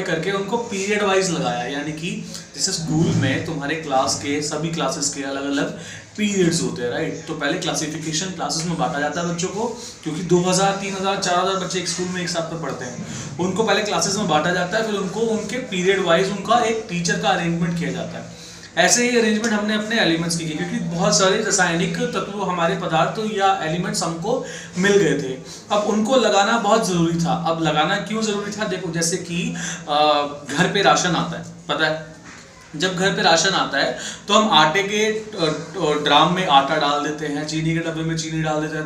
करके उनको period wise लगाया, यानी कि जैसे स्कूल में तुम्हारे क्लास के सभी क्लासेस के अलग अलग पीरियड्स होते हैं, राइट। तो पहले क्लासिफिकेशन क्लासेस में बांटा जाता है बच्चों को, क्योंकि 2000 3000 4000 बच्चे एक स्कूल में एक साथ में पढ़ते हैं, उनको पहले क्लासेस में बांटा जाता है, फिर उनको उनके पीरियड वाइज उनका एक टीचर का अरेंजमेंट किया जाता है। ऐसे ही अरेंजमेंट हमने अपने एलिमेंट्स की, क्योंकि बहुत सारे रासायनिक तत्व हमारे पदार्थ या एलिमेंट्स हमको मिल गए थे, अब उनको लगाना बहुत ज़रूरी था। अब लगाना क्यों ज़रूरी था, देखो जैसे कि घर पे राशन आता है, पता है जब घर पे राशन आता है तो हम आटे के ड्राम में आटा डाल देते हैं, चीनी के डब्बे में चीनी डाल देते हैं,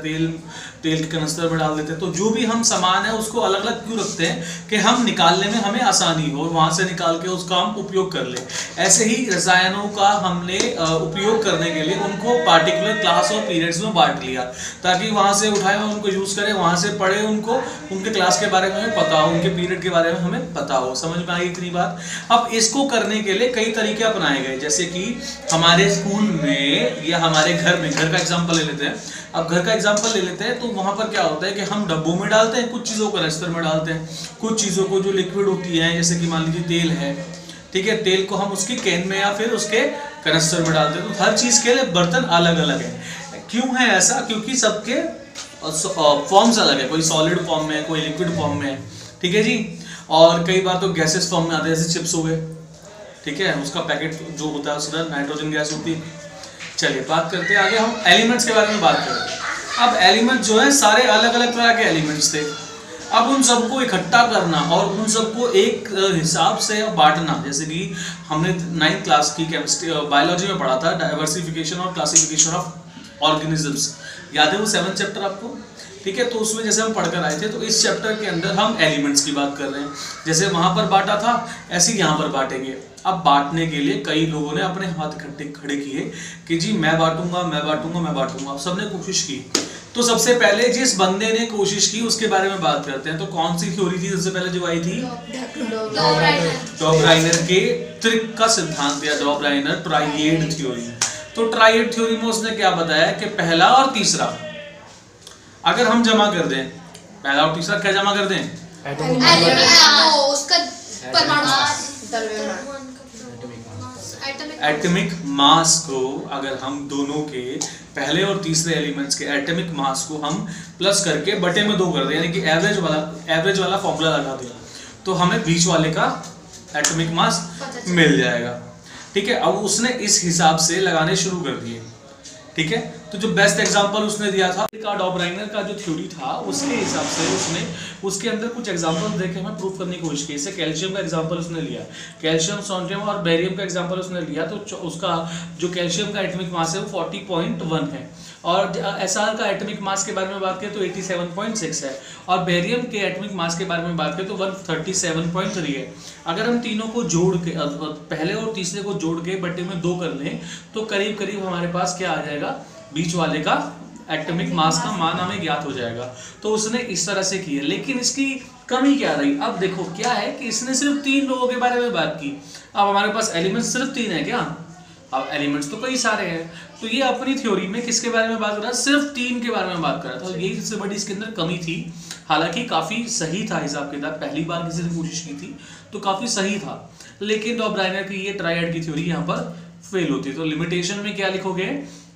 तेल के कनस्तर में डाल देते हैं। तो जो भी हम सामान है उसको अलग अलग क्यों रखते हैं कि हम निकालने में हमें आसानी हो, वहाँ से निकाल के उसका हम उपयोग कर लें। ऐसे ही रसायनों का हमने उपयोग करने के लिए उनको पार्टिकुलर क्लास और पीरियड्स में बांट लिया, ताकि वहाँ से उठाए और उनको यूज़ करें, वहाँ से पढ़े, उनको उनके क्लास के बारे में हमें पता हो, उनके पीरियड के बारे में हमें पता हो। समझ में आई इतनी बात। अब इसको करने के लिए कई तरीके अपनाए गए, जैसे कि हमारे स्कूल में या हमारे घर में, घर का एग्जांपल ले लेते हैं। अब घर का एग्जांपल ले लेते हैं तो वहां पर क्या होता है कि हम डब्बों में डालते हैं, कुछ चीज़ों को कनस्तर में डालते हैं, कुछ चीज़ों को जो लिक्विड होती है, जैसे कि मान लीजिए तेल है, ठीक है, तेल को हम उसकी कैन में या फिर उसके कनस्तर में डालते हैं। तो हर चीज़ के लिए बर्तन अलग अलग है। क्यों है ऐसा, क्योंकि सबके फॉर्म्स अलग है, कोई सॉलिड फॉर्म में है, कोई लिक्विड फॉर्म में है, ठीक है जी। और कई बार तो गैसेस फॉर्म में आते हैं, जैसे चिप्स हो गए, ठीक है, उसका पैकेट जो होता है उसमें नाइट्रोजन गैस होती है। चलिए बात करते हैं आगे, हम एलिमेंट्स के बारे में बात करते हैं। अब एलिमेंट जो है सारे अलग अलग तरह के एलिमेंट्स थे, अब उन सबको इकट्ठा करना और उन सबको एक हिसाब से बांटना, जैसे कि हमने 9th क्लास की केमिस्ट्री बायोलॉजी में पढ़ा था, डाइवर्सिफिकेशन और क्लासिफिकेशन ऑफ ऑर्गेनिजम्स, याद है वो 7th चैप्टर आपको, ठीक है। तो उसमें जैसे हम पढ़कर आए थे, तो इस चैप्टर के अंदर हम एलिमेंट्स की बात कर रहे हैं। जैसे वहाँ पर बांटा था ऐसे ही यहाँ पर बांटेंगे। अब बांटने के लिए कई लोगों ने अपने हाथ इकट्ठे खड़े किए कि जी मैं बांटूंगा, मैं बांटूंगा, मैं बांटूंगा। सबने कोशिश की। तो सबसे पहले जिस बंदे ने कोशिश की उसके बारे में बात करते हैं। तो कौन सी थ्योरी थी सबसे पहले जो आई थी? डॉबराइनर के त्रिक का सिद्धांत या डॉबराइनर ट्राइएड थ्योरी। तो ट्राइएड थ्योरी में उसने क्या बताया कि पहला और तीसरा अगर हम जमा कर दें, पहला और तीसरा क्या जमा कर दें? एटॉमिक मास को अगर हम दोनों के पहले और तीसरे एलिमेंट्स के एटॉमिक मास को हम प्लस करके बटे में 2 कर दें, यानी कि एवरेज वाला फॉर्मूला लगा दें, तो हमें बीच वाले का एटॉमिक मास मिल जाएगा, ठीक है। अब उसने इस हिसाब से लगाने शुरू कर दिए, ठीक है। तो जो बेस्ट एग्जांपल उसने दिया था डॉबराइनर का जो थ्योरी था, उसके हिसाब से उसने उसके अंदर कुछ एग्जांपल देके हमें प्रूफ करने की कोशिश की। जैसे कैल्शियम का एग्जांपल उसने लिया, कैल्शियम, सोडियम और बेरियम का एग्जांपल उसने लिया। तो उसका जो कैल्शियम का एटॉमिक मास है वो 40.1 है, और एसआर का एटॉमिक मास के बारे में बात करें तो 87.6 है, और बेरियम के एटॉमिक मास के बारे में बात करें तो 137.3 है। अगर हम तीनों को जोड़ के पहले और तीसरे को जोड़ के बटे में 2 कर लें तो करीब करीब हमारे पास क्या आ जाएगा? बीच वाले का एटॉमिक मास का मान हमें ज्ञात हो जाएगा। तो उसने इस तरह से की है, लेकिन इसकी कमी क्या रही? अब देखो क्या है कि इसने सिर्फ 3 लोगों के बारे में बात की। अब हमारे पास एलिमेंट्स सिर्फ 3 है क्या? अब एलिमेंट्स तो कई सारे हैं। तो ये अपनी थ्योरी में किसके बारे में बात कर रहा है? सिर्फ 3 के बारे में बात कर रहा था। यही सबसे बड़ी इसके अंदर कमी थी। हालांकि काफ़ी सही था हिसाब किताब, पहली बार किसी ने कोशिश की थी तो काफ़ी सही था, लेकिन डॉबराइनर की ये ट्राइएड की थ्योरी यहाँ पर फेल होती। तो लिमिटेशन में क्या लिखोगे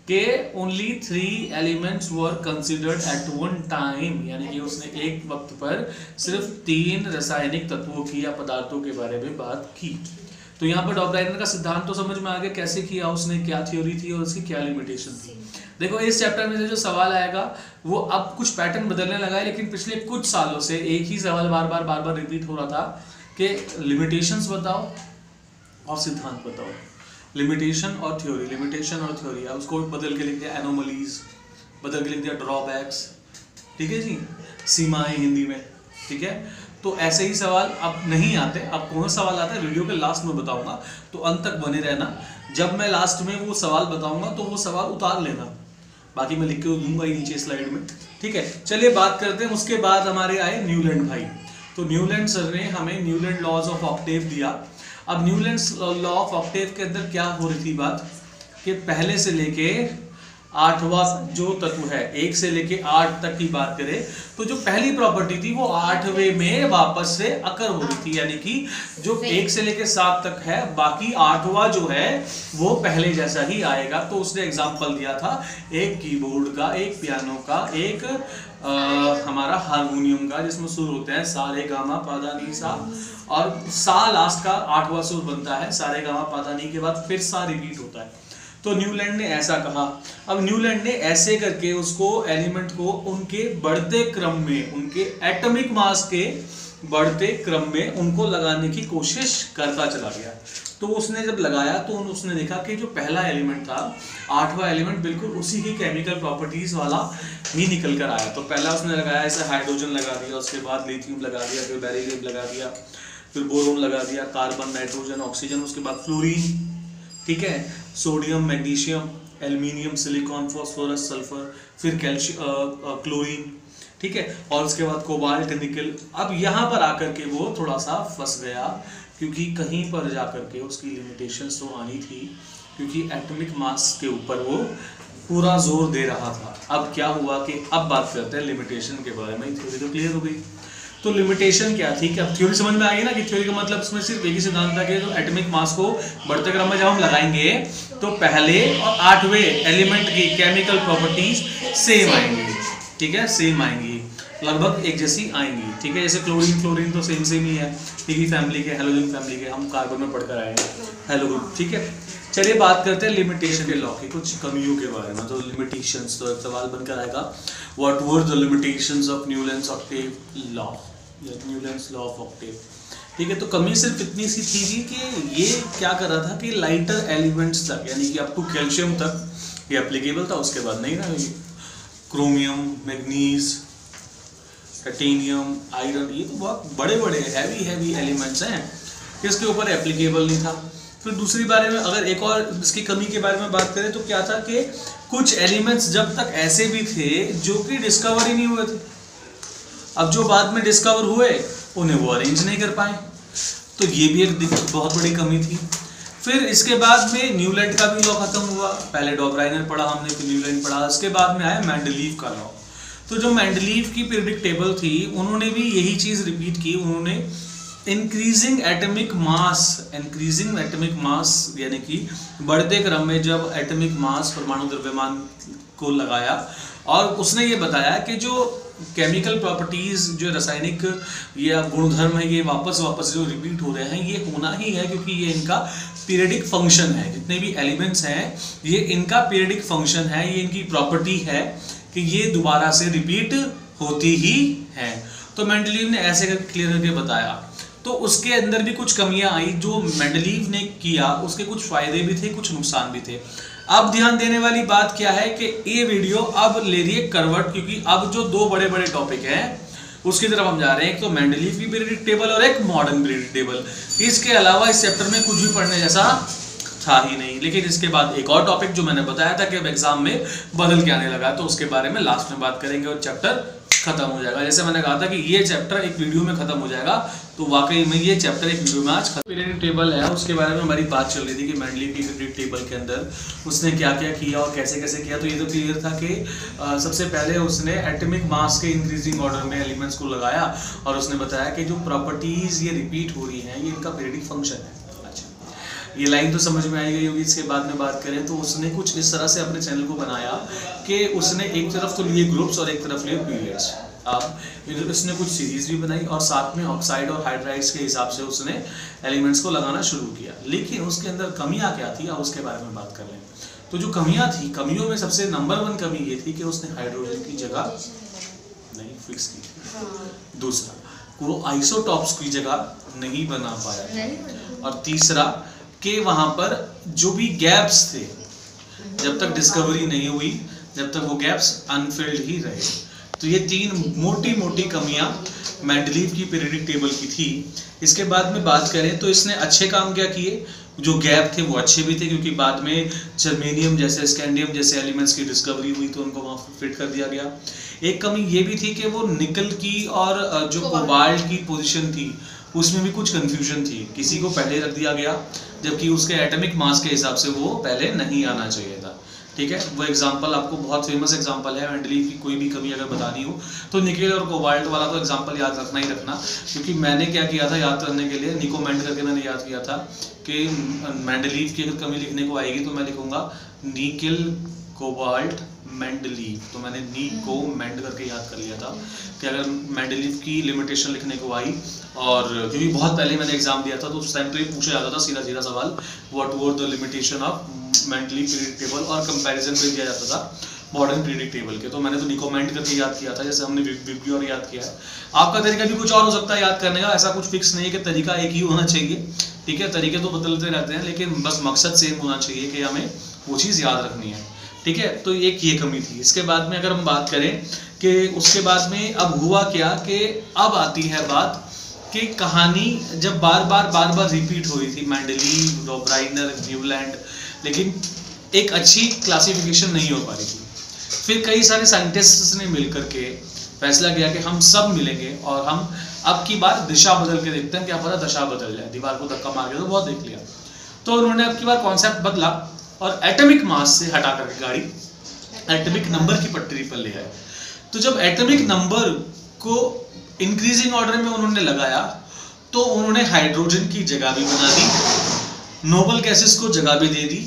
कि only 3 elements were considered at one time, यानी कि उसने एक वक्त पर सिर्फ 3 रासायनिक तत्वों की या पदार्थों के बारे में बात की। तो यहाँ पर डॉबराइनर का सिद्धांत तो समझ में आ गया कैसे किया उसने, क्या थ्योरी थी और उसकी क्या लिमिटेशन थी। देखो इस चैप्टर में से जो सवाल आएगा वो अब कुछ पैटर्न बदलने लगा है, लेकिन पिछले कुछ सालों से एक ही सवाल बार बार रिपीट हो रहा था कि लिमिटेशंस बताओ और सिद्धांत बताओ। लिमिटेशन और थ्योरी, लिमिटेशन और थ्योरी, उसको बदल के लिख दिया एनोमलीज, बदल के लिख दिया ड्रॉबैक्स, ठीक है जी, सीमाएं हिंदी में, ठीक है। तो ऐसे ही सवाल अब नहीं आते। अब कौन सा सवाल आता है वीडियो के लास्ट में बताऊंगा, तो अंत तक बने रहना। जब मैं लास्ट में वो सवाल बताऊंगा तो वो सवाल उतार लेना, बाकी मैं लिख के दूंगा ही नीचे स्लाइड में, ठीक है। चलिए बात करते हैं। उसके बाद हमारे आए न्यूलैंड भाई। तो न्यूलैंड सर ने हमें न्यूलैंड लॉज ऑफ ऑक्टेव दिया। अब न्यूलैंड लॉ ऑफ ऑक्टेव के अंदर क्या हो रही थी बात कि पहले से लेके 8वां जो तत्व है, 1 से लेके 8 तक की बात करें तो जो पहली प्रॉपर्टी थी वो 8वें में वापस से अकर हो रही थी, यानी कि जो 1 से लेके 7 तक है, बाकी 8वां जो है वो पहले जैसा ही आएगा। तो उसने एग्जाम्पल दिया था एक कीबोर्ड का, एक पियानो का, एक हमारा हारमोनियम का, जिसमें सुर होते हैं सा रे गा मा पा धा नी सा, और सा लास्ट का 8वां सुर बनता है, सा रे गा मा पा धा नी के बाद फिर सा रिपीट होता है। तो न्यूलैंड ने ऐसा कहा। अब न्यूलैंड ने ऐसे करके उसको एलिमेंट को उनके बढ़ते क्रम में, उनके एटॉमिक मास के बढ़ते क्रम में उनको लगाने की कोशिश करता चला गया। तो उसने जब लगाया तो उसने देखा कि जो पहला एलिमेंट था, 8वां एलिमेंट बिल्कुल उसी की केमिकल प्रॉपर्टीज वाला ही निकल कर आया। तो पहला उसने लगाया ऐसे हाइड्रोजन लगा दिया, उसके बाद लिथियम लगा दिया, फिर बेरिलियम लगा दिया, फिर बोरोन लगा दिया, कार्बन, नाइट्रोजन, ऑक्सीजन, उसके बाद फ्लोरीन, ठीक है, sodium, magnesium, aluminium, silicon, phosphorus, sulphur, फिर कैल्शियम, क्लोरीन, ठीक है, और उसके बाद कोबाल्ट, निकल। अब यहाँ पर आकर के वो थोड़ा सा फंस गया, क्योंकि कहीं पर जाकर के उसकी लिमिटेशंस तो आनी थी, क्योंकि एटॉमिक मास के ऊपर वो पूरा जोर दे रहा था। अब क्या हुआ कि अब बात करते हैं लिमिटेशन के बारे में। थ्योरी तो क्लियर हो गई, तो लिमिटेशन क्या थी कि अब थ्योरी समझ में आ गई ना, कि थ्योरी का मतलब इसमें सिर्फ एक ही सिद्धांत था कि जो एटॉमिक मास को बढ़ते क्रम में जब हम लगाएंगे तो पहले और 8वें एलिमेंट की केमिकल प्रॉपर्टीज सेम आएंगी, ठीक है, सेम आएंगी, लगभग एक जैसी आएंगी, ठीक है। जैसे क्लोरीन, फ्लोरीन तो सेम ही है, पीवी फैमिली के, हेलोजन फैमिली के, हम कार्बन में पढ़कर आए हैं, हेलो ग्रुप, ठीक है। चलिए बात करते हैं लिमिटेशन के लॉ की, कुछ कमियों के बारे में। तो लिमिटेशंस, तो एक सवाल बनकर आएगा, what were the limitations of Newlands Octave law, Newlands law of Octave, ठीक है। तो कमी सिर्फ इतनी सी थी कि ये क्या कर रहा था कि लाइटर एलिमेंट्स तक, यानी कि अप टू कैल्शियम तक ये एप्लीकेबल था, उसके बाद नहीं ना। क्रोमियम, मैग्नीज, टाइटेनियम, आयरन, ये तो बहुत बड़े बड़े हैवी एलिमेंट्स हैं, इसके ऊपर एप्लीकेबल नहीं था। फिर दूसरी बारे में अगर एक और इसकी कमी के बारे में बात करें तो क्या था कि कुछ एलिमेंट्स जब तक ऐसे भी थे जो कि डिस्कवर ही नहीं हुए थे, अब जो बाद में डिस्कवर हुए उन्हें वो अरेंज नहीं कर पाए, तो ये भी एक बहुत बड़ी कमी थी। फिर इसके बाद में न्यूलैंड का भी लॉ खत्म हुआ, पहले डॉ ब्राइनर पढ़ा हमने, फिर न्यूलैंड पढ़ा, इसके बाद में आया मेंडलीव का लॉ। तो जो मेंडलीव की पीरियडिक टेबल थी, उन्होंने भी यही चीज़ रिपीट की, उन्होंने इंक्रीजिंग एटॉमिक मास यानी कि बढ़ते क्रम में जब एटॉमिक मास, परमाणु द्रव्यमान को लगाया, और उसने ये बताया कि जो केमिकल प्रॉपर्टीज, जो रासायनिक या गुणधर्म है, ये वापस जो रिपीट हो रहे हैं, ये होना ही है, क्योंकि ये इनका पीरियडिक फंक्शन है। जितने भी एलिमेंट्स हैं ये इनका पीरियडिक फंक्शन है, ये इनकी प्रॉपर्टी है कि ये दोबारा से रिपीट होती ही है। तो मेंडलीव ने ऐसे करके क्लियर करके बताया। तो उसके अंदर भी कुछ कमियां आई, जो मेंडलीव ने किया उसके कुछ फायदे भी थे, कुछ नुकसान भी थे। अब ध्यान देने वाली बात क्या है कि ये वीडियो अब ले रही है करवट, क्योंकि अब जो दो बड़े बड़े टॉपिक हैं उसकी तरफ हम जा रहे हैं, एक तो मेंडलीव की पीरियडिक टेबल और एक मॉडर्न पीरियडिक टेबल। इसके अलावा इस चैप्टर में कुछ भी पढ़ने जैसा था ही नहीं। लेकिन इसके बाद एक और टॉपिक जो मैंने बताया था कि अब एग्जाम में बदल के आने लगा, तो उसके बारे में लास्ट में बात करेंगे और चैप्टर खत्म हो जाएगा। जैसे मैंने कहा था कि ये चैप्टर एक वीडियो में खत्म हो जाएगा, तो वाकई में ये चैप्टर एक वीडियो में आज खत्म। पीरियडिक टेबल है, उसके बारे में हमारी बात चल रही थी कि मेंडलीव की पीरियडिक टेबल के अंदर उसने क्या क्या किया और कैसे कैसे किया। तो ये तो क्लियर था कि सबसे पहले उसने एटॉमिक मास के इंक्रीजिंग ऑर्डर में एलिमेंट्स को लगाया, और उसने बताया कि जो प्रॉपर्टीज ये रिपीट हो रही हैं ये इनका पीरियडिक फंक्शन है। ये लाइन तो समझ में आई गई होगी। इसके बाद में बात करें तो उसने कुछ इस तरह से अपने चैनल को बनाया कि उसने एक तरफ तो लिए ग्रुप्स और एक तरफ लिए पीरियड्स। अब इसने कुछ सीरीज भी बनाई और साथ में ऑक्साइड और हाइड्राइड्स के हिसाब से उसने एलिमेंट्स को लगाना शुरू किया। लेकिन उसके अंदर कमियां क्या थी, अब उसके बारे में बात कर लें। तो जो कमियां थी, कमियों में सबसे नंबर 1 कमी ये थी कि उसने हाइड्रोजन की जगह नहीं फिक्स की थी। दूसरा, वो आइसोटॉप्स की जगह नहीं बना पाया। और तीसरा कि वहाँ पर जो भी गैप्स थे, जब तक डिस्कवरी नहीं हुई, जब तक वो गैप्स अनफिल्ड ही रहे। तो ये 3 मोटी मोटी कमियां मेंडलीव की पीरियडिक टेबल की थी। इसके बाद में बात करें तो इसने अच्छे काम क्या किए, जो गैप थे वो अच्छे भी थे, क्योंकि बाद में जर्मेनियम जैसे, स्कैंडियम जैसे एलिमेंट्स की डिस्कवरी हुई तो उनको वहाँ फिट कर दिया गया। एक कमी ये भी थी कि वो निकल की और जो कोबाल्ट की पोजीशन थी उसमें भी कुछ कंफ्यूजन थी, किसी को पहले रख दिया गया जबकि उसके एटॉमिक मास के हिसाब से वो पहले नहीं आना चाहिए था। ठीक है। वो एग्जांपल आपको बहुत फेमस एग्जांपल है, मेंडलीव की कोई भी कमी अगर बतानी हो तो निकेल और कोबाल्ट वाला तो एग्जांपल याद रखना ही रखना, क्योंकि मैंने क्या किया था याद करने के लिए, निकोमेंट करके मैंने याद किया था कि मेंडलीव की अगर कमी लिखने को आएगी तो मैं लिखूंगा निकेल कोबाल्ट मेंडलीव, तो मैंने निकोमेंट करके याद कर लिया था कि अगर मेंडलीव की लिमिटेशन लिखने को आई, और क्योंकि बहुत पहले मैंने एग्जाम दिया था तो उस टाइम तो ये पूछा जाता था सीधा सीधा सवाल, what were the limitation of Mendeleev periodic table, और कंपैरिजन में दिया जाता था मॉडर्न पीरियडिक टेबल के, तो मैंने तो निकोमेंट करके याद किया था, जैसे हमने विब्गी और याद किया है। आपका तरीका भी कुछ और हो सकता है याद करने का, ऐसा कुछ फिक्स नहीं है कि तरीका एक ही होना चाहिए, ठीक है, तरीके तो बदलते रहते हैं, लेकिन बस मकसद सेम होना चाहिए कि हमें वो चीज़ याद रखनी है, ठीक है। तो एक ये कमी थी। इसके बाद में अगर हम बात करें कि उसके बाद में अब हुआ क्या, कि अब आती है बात कि कहानी जब बार बार रिपीट हो रही थी, मेंडलीव, डॉब्राइनर, न्यूलैंड, लेकिन एक अच्छी क्लासिफिकेशन नहीं हो पा रही थी। फिर कई सारे साइंटिस्ट्स ने मिलकर के फैसला किया कि हम सब मिलेंगे और हम अब की बार दिशा बदल के देखते हैं, क्या पता दशा बदल जाए, दीवार को धक्का मार के तो बहुत देख लिया। तो उन्होंने अब की बार कॉन्सेप्ट बदला और एटॉमिक मास से हटा करके गाड़ी एटॉमिक नंबर की पटरी पर ले आए। तो जब एटॉमिक नंबर को इंक्रीजिंग ऑर्डर में उन्होंने लगाया तो उन्होंने हाइड्रोजन की जगह भी बना दी, नोबल गैसेस को जगह भी दे दी,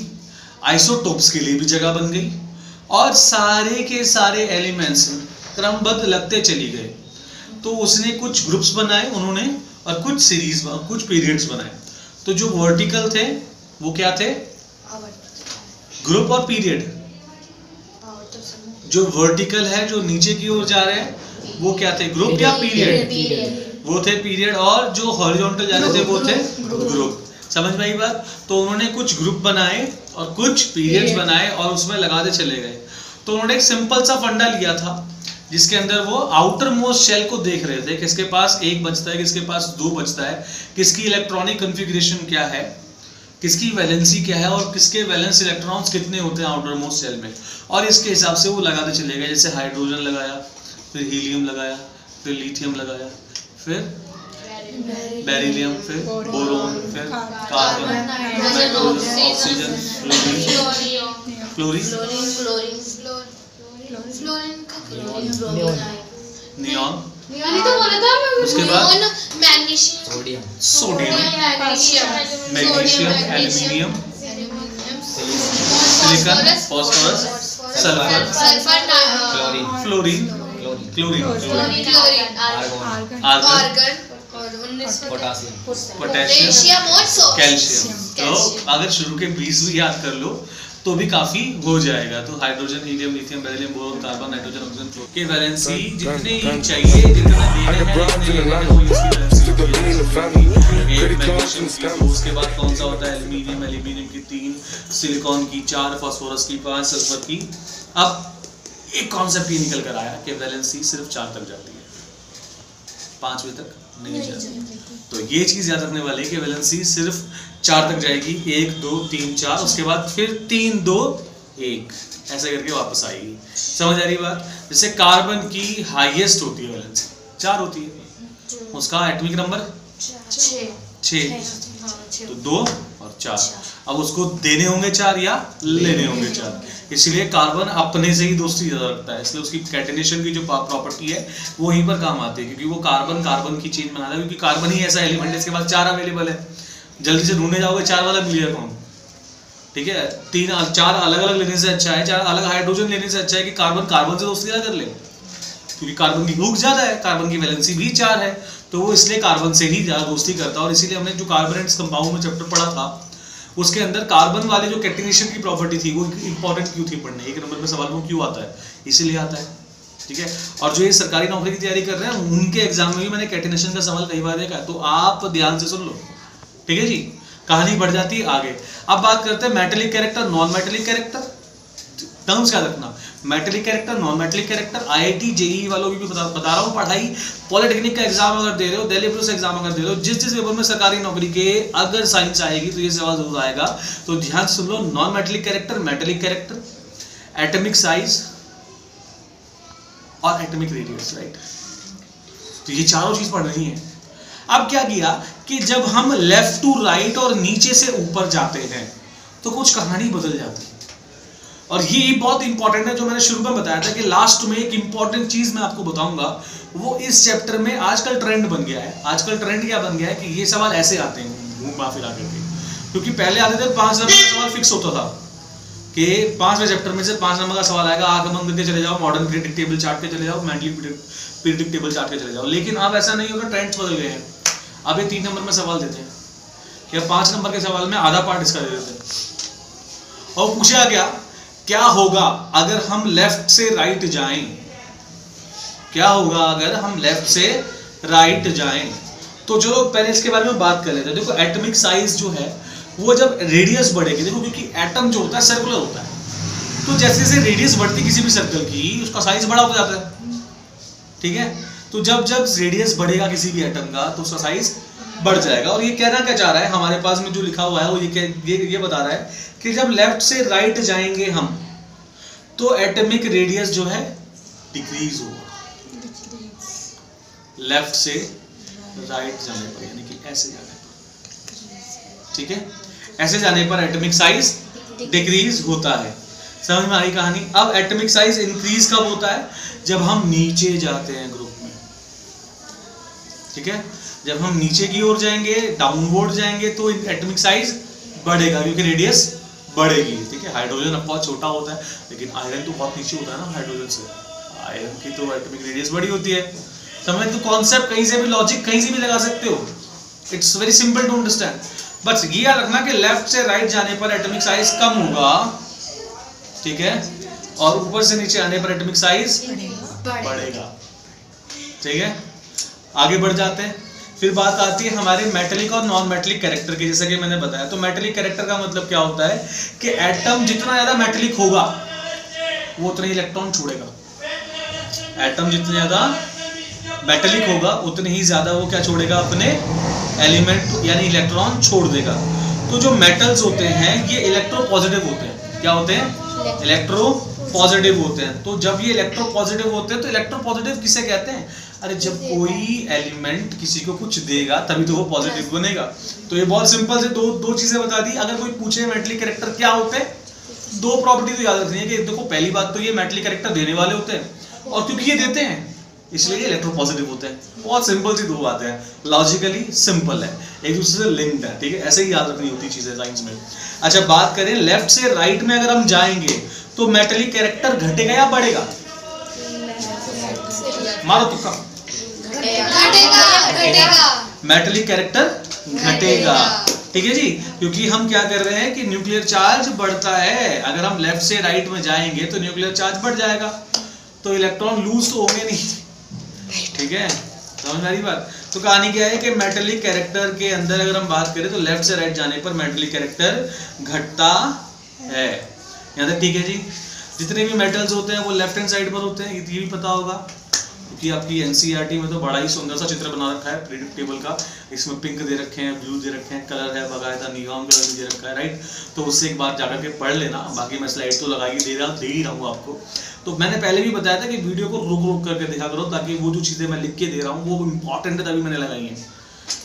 आइसोटोप्स के लिए भी जगह बन गई, और सारे के सारे एलिमेंट्स क्रमबद्ध लगते चली गए। तो उसने कुछ ग्रुप्स बनाए उन्होंने, और कुछ सीरीज, कुछ पीरियड्स बनाए। तो जो वर्टिकल थे वो क्या थे, ग्रुप और पीरियड। जो वर्टिकल है, जो नीचे की ओर जा रहे हैं, वो क्या थे, ग्रुप या पीरियड, वो थे पीरियड, और जो हॉरिजॉन्टल जा रहे थे वो थे ग्रुप। समझ में आई बात। तो उन्होंने कुछ ग्रुप बनाए और कुछ पीरियड्स बनाए और उसमें लगाते चले गए। तो उन्होंने एक सिंपल सा फंडा लिया था जिसके अंदर वो आउटर मोस्ट शेल को देख रहे थे, किसके पास एक बचता है, किसके पास दो बचता है, किसकी इलेक्ट्रॉनिक कन्फिग्रेशन क्या है, किसकी वैलेंसी क्या है, और किसके वैलेंस इलेक्ट्रॉन्स कितने होते हैं आउटर मोस्ट शेल में, और इसके हिसाब से वो लगाते चले गए। जैसे हाइड्रोजन लगाया, फिर हीलियम लगाया, फिर लिथियम लगाया, फिर बेरिलियम, फिर बोरोन, फिर कार्बन, ऑक्सीजन, नियॉन, उसके बाद sodium, magnesium, aluminium, silicon, phosphorus, sulphur, fluorine, argon, potassium और कैल्शियम। तो अगर शुरू के 20 भी याद कर लो तो भी काफी हो जाएगा। तो hydrogen, helium, lithium, beryllium, boron, carbon, nitrogen, oxygen, fluorine की वैलेंसी जितनी चाहिए, जितना देना है, उसके बाद कौन सा होता है, एल्यूमिनियम की 3, सिलिकॉन की 4, फास्फोरस की 5, सल्फर की। अब एक कॉन्सेप्ट ये निकल कर आया कि वैलेंसी सिर्फ 4 तक जाती है, 5वें तक नहीं जाती। तो ये चीज याद रखने वाली है कि वैलेंसी सिर्फ 4 तक जाएगी, 1 2 3 4, उसके बाद फिर 3 2 1 ऐसे करके वापस आएगी। समझ आ रही बात। जैसे कार्बन की हाईएस्ट होती है वैलेंसी 4 होती है, उसका एटॉमिक नंबर 6, तो 2 और 4। अब उसको देने होंगे 4 या लेने होंगे 4, इसलिए कार्बन अपने से ही दोस्ती ज़्यादा रखता है, इसलिए उसकी कैटेनेशन की जो प्रॉपर्टी है वो वहीं पर काम आती है, क्योंकि वो कार्बन की चेन बनाता है, क्योंकि कार्बन ही ऐसा एलिमेंट है इसके पास 4 अवेलेबल है। जल्दी से ढूंढने जाओगे 4 वाला मिलेगा कौन, ठीक है। 4 अलग अलग लेने से अच्छा है, 4 अलग हाइड्रोजन लेने से अच्छा है कि कार्बन से दोस्ती ना कर ले, क्योंकि कार्बन की भूख ज़्यादा है, कार्बन की वैलेंसी भी 4 है, तो वो इसलिए कार्बन से ही ज़्यादा दोस्ती करता है। और इसीलिए हमने जो कार्बोनेट्स कंपाउंड में चैप्टर पढ़ा था उसके अंदर कार्बन वाले जो कैटेनेशन की प्रॉपर्टी थी वो इंपॉर्टेंट क्यों थी पढ़ने, 1 नंबर पे सवाल वो क्यों आता है, इसीलिए आता है, ठीक है। और जो ये सरकारी नौकरी की तैयारी कर रहे हैं उनके एग्जाम में भी मैंने कैटेनेशन का सवाल कई बार देखा है, तो आप ध्यान से सुन लो, ठीक है जी। कहानी बढ़ जाती है आगे। अब बात करते हैं metallic character, non metallic character. Terms याद रखना, metallic character, non metallic character. IIT JEE वालों की भी बता रहा हूँ पढ़ाई, पॉलिटेक्निक का एग्जाम अगर दे रहे हो, दिल्ली पुलिस एग्जाम अगर दे रहे हो, जिस पेपर में सरकारी नौकरी के अगर साइंस आएगी तो ये सवाल जरूर आएगा। तो ध्यान सुन लो, non metallic character, metallic character, atomic size और एटॉमिक रेडियस, राइट। तो ये चारों चीज पढ़ रही है। अब क्या किया कि जब हम लेफ्ट टू राइट और नीचे से ऊपर जाते हैं तो कुछ कहानी बदल जाती है। और ये बहुत इंपॉर्टेंट है, जो मैंने शुरू में बताया था कि लास्ट में एक इंपॉर्टेंट चीज मैं आपको बताऊंगा, वो इस चैप्टर में आजकल ट्रेंड बन गया है। आजकल ट्रेंड क्या बन गया है कि ये सवाल ऐसे आते हैं घूमा फिरा करके, क्योंकि पहले आते थे 5 नंबर का सवाल फिक्स होता था कि 5वें चैप्टर में से 5 नंबर का सवाल आएगा, आगमन करके चले जाओ, मॉडर्न पीरियडिक टेबल चार्ट के चले जाओ, मेंटली पीरियडिक टेबल चार्ट के चले जाओ। लेकिन अब ऐसा नहीं होगा, ट्रेंड्स बदल गए हैं। अब ये 3 नंबर में सवाल देते हैं या 5 नंबर के सवाल में आधा पार्ट इसका दे देते हैं। और पूछा क्या होगा अगर हम लेफ्ट से राइट जाएं, क्या होगा अगर हम लेफ्ट से राइट जाएं। तो चलो पहले इसके बारे में बात कर लेते हैं। देखो एटॉमिक साइज जो है वो जब रेडियस बढ़ेगी, देखो क्योंकि एटम जो होता है सर्कुलर होता है, तो जैसे जैसे रेडियस बढ़ती किसी भी सर्कल की उसका साइज बड़ा हो जाता है, ठीक है। तो जब जब रेडियस बढ़ेगा किसी भी एटम का तो उसका साइज बढ़ जाएगा। और ये कहना क्या चाह रहा है, हमारे पास में जो लिखा हुआ है वो ये बता रहा है कि जब लेफ्ट से राइट जाएंगे हम तो एटॉमिक रेडियस जो है डिक्रीज होगा, लेफ्ट से राइट जाने पर, यानी कि ऐसे जाने पर, ठीक है, ऐसे जाने पर एटॉमिक साइज डिक्रीज होता है। समझ में आई कहानी। अब एटॉमिक साइज इंक्रीज कब होता है, जब हम नीचे जाते हैं ग्रुप में, ठीक है। जब हम नीचे की ओर जाएंगे, डाउनवर्ड जाएंगे, तो एटॉमिक साइज बढ़ेगा क्योंकि रेडियस बढ़ेगी, ठीक है। हाइड्रोजन अब बहुत छोटा होता है, लेकिन आयरन तो बहुत नीचे होता है ना हाइड्रोजन से, आयरन की तो एटॉमिक रेडियस बड़ी होती है। समझ, तो कॉन्सेप्ट कहीं से भी, लॉजिक कहीं से भी लगा सकते हो, it's very simple to understand. बस ये याद रखना कि लेफ्ट से राइट जाने पर एटॉमिक साइज कम होगा, ठीक है, और ऊपर से नीचे आने पर एटॉमिक साइज बढ़ेगा, ठीक है। आगे बढ़ जाते हैं। फिर बात आती है हमारे मेटेलिक और नॉन मेटेलिक कैरेक्टर की। जैसा कि मैंने बताया, तो मेटेलिक कैरेक्टर का मतलब क्या होता है कि एटम जितना ज्यादा मेटेलिक होगा वो उतने इलेक्ट्रॉन छोड़ेगा। एटम जितने ज्यादा मेटेलिक होगा उतने ही ज्यादा वो क्या छोड़ेगा, अपने एलिमेंट यानी इलेक्ट्रॉन छोड़ देगा। तो जो मेटल्स होते हैं ये इलेक्ट्रो पॉजिटिव होते हैं। क्या होते हैं, इलेक्ट्रो पॉजिटिव होते हैं। तो जब ये इलेक्ट्रो पॉजिटिव होते हैं, तो इलेक्ट्रो पॉजिटिव किसे कहते हैं, अरे जब कोई एलिमेंट किसी को कुछ देगा तभी तो वो पॉजिटिव बनेगा। तो ये बहुत सिंपल से दो चीजें बता दी। अगर कोई पूछे मेटलिक कैरेक्टर क्या होते हैं, 2 प्रॉपर्टी तो याद रखनी है कि देखो पहली बात तो ये मेटलिक कैरेक्टर देने वाले होते हैं, और क्योंकि ये देते हैं इसलिए ये इलेक्ट्रो पॉजिटिव होते हैं। बहुत सिंपल सी 2 बातें हैं, लॉजिकली सिंपल है, एक दूसरे से लिंक्ड है, ठीक है। ऐसे ही याद रखनी होती चीजें साइंस में। अच्छा, बात करें लेफ्ट से राइट में अगर हम जाएंगे तो मेटलिक कैरेक्टर घटेगा या बढ़ेगा, मारो तुक्का। मेटलिक कैरेक्टर घटेगा, ठीक है जी, क्योंकि हम क्या कर रहे हैं कि न्यूक्लियर चार्ज बढ़ता है। अगर हम लेफ्ट से राइट में जाएंगे तो न्यूक्लियर चार्ज बढ़ जाएगा, तो इलेक्ट्रॉन लूज तो होंगे नहीं, ठीक है। समझ आ रही बात। तो कहानी क्या है कि मेटलिक कैरेक्टर के अंदर अगर हम बात करें तो लेफ्ट से राइट जाने पर मेटलिक कैरेक्टर घटता है। यहाँ तक ठीक है जी। जितने भी मेटल्स होते हैं वो लेफ्ट हैंड साइड पर होते हैं, ये भी पता होगा क्योंकि आपकी एनसीईआरटी में तो बड़ा ही सुंदर सा चित्र बना रखा है पीरियडिक टेबल का। इसमें पिंक दे रखे हैं, ब्लू दे रखे हैं, कलर है बाकायदा नियॉन कलर भी दे रखा है, राइट। तो उससे एक बार जाकर के पढ़ लेना। बाकी मैं स्लाइड तो लगा ही दे ही रहा हूँ आपको। तो मैंने पहले भी बताया था कि वीडियो को रुक करके देखा करो, ताकि वो जो चीज़ें मैं लिख के दे रहा हूँ वो इंपॉर्टेंट है, तभी मैंने लगाई है।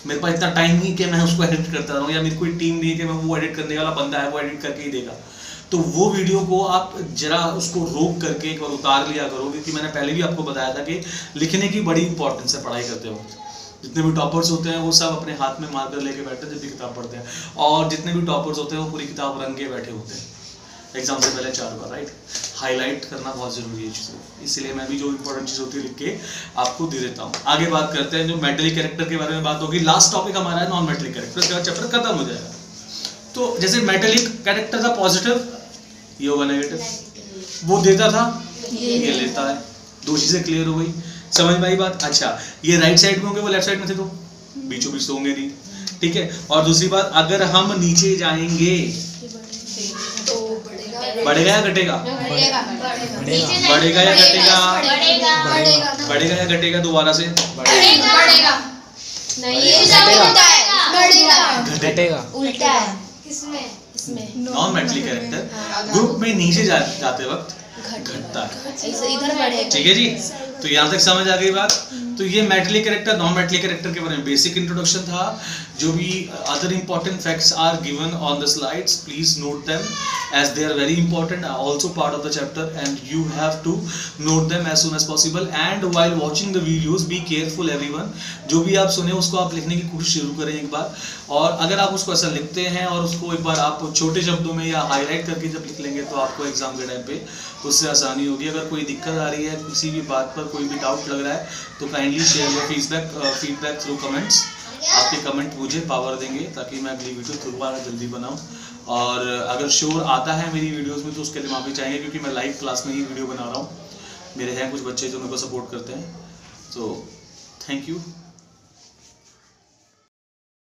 मेरे पास इतना टाइम नहीं कि मैं उसको एडिट करता रहूँ, या मेरी कोई टीम नहीं है कि मैं वो एडिट करने वाला बंदा है वो एडिट करके ही देगा। तो वो वीडियो को आप जरा उसको रोक करके एक बार उतार लिया करो, क्योंकि मैंने पहले भी आपको बताया था कि लिखने की बड़ी इंपॉर्टेंस है पढ़ाई करते वक्त। जितने भी टॉपर्स होते हैं वो सब अपने हाथ में मार्कर लेके बैठते हैं जब भी किताब पढ़ते हैं, और जितने भी टॉपर्स होते हैं वो पूरी किताब रंग के बैठे होते हैं एग्जाम से पहले 4 बार, राइट। हाईलाइट करना बहुत जरूरी है चीज़ें, इसलिए मैं भी जो इंपॉर्टेंट चीज़ होती है लिख के आपको दे देता हूँ। आगे बात करते हैं, जो मेटलिक कैरेक्टर के बारे में बात होगी। लास्ट टॉपिक हमारा है नॉन मेटलिक कैरेक्टर, उसके बाद चैप्टर खत्म हो जाएगा। तो जैसे मेटलिक कैरेक्टर था पॉजिटिव, ये होगा नेगेटिव, वो देता था ये लेता है। 2 चीजें क्लियर हो गई, समझ में आई बात। अच्छा, ये राइट साइड में होंगे वो लेफ्ट साइड में थे तो बीचों बीच तो होंगे नहीं, ठीक है। और दूसरी बात, अगर हम नीचे जाएंगे तो बढ़ेगा या घटेगा, बढ़ेगा या घटेगा, बढ़ेगा या घटेगा, दोबारा से बढ़ेगा, घटेगा, उल्टा है। किसमें? नॉन मेटलिक कैरेक्टर ग्रुप में नीचे जाते वक्त घटता है, इधर बढ़ेगा, ठीक है जी। तो यहाँ तक समझ आ गई बात। तो ये metallic character non metallic character के बारे में बेसिक इंट्रोडक्शन था। जो भी other important facts are given on the slides, please note them as they are very important, also part of the chapter, and you have to note them as soon as possible. And while watching the videos, be careful everyone, जो भी आप सुने उसको आप लिखने की कोशिश जरूर करें एक बार। और अगर आप उसको ऐसा लिखते हैं और उसको एक बार आप छोटे शब्दों में या हाईलाइट करके जब लिख लेंगे तो आपको एग्जाम के टाइम पे उससे आसानी होगी। अगर कोई दिक्कत आ रही है, किसी भी बात पर कोई भी डाउट लग रहा है, तो kindly share your feedback through comments. आपके कमेंट मुझे पावर देंगे ताकि मैं अगली वीडियो दोबारा जल्दी बनाऊं। और अगर शोर आता है मेरी वीडियोस में तो उसके लिए माफ़ी चाहिए, क्योंकि मैं लाइव क्लास में ही वीडियो बना रहा हूँ। मेरे हैं कुछ बच्चे जो मेरे को सपोर्ट करते हैं। तो थैंक यू।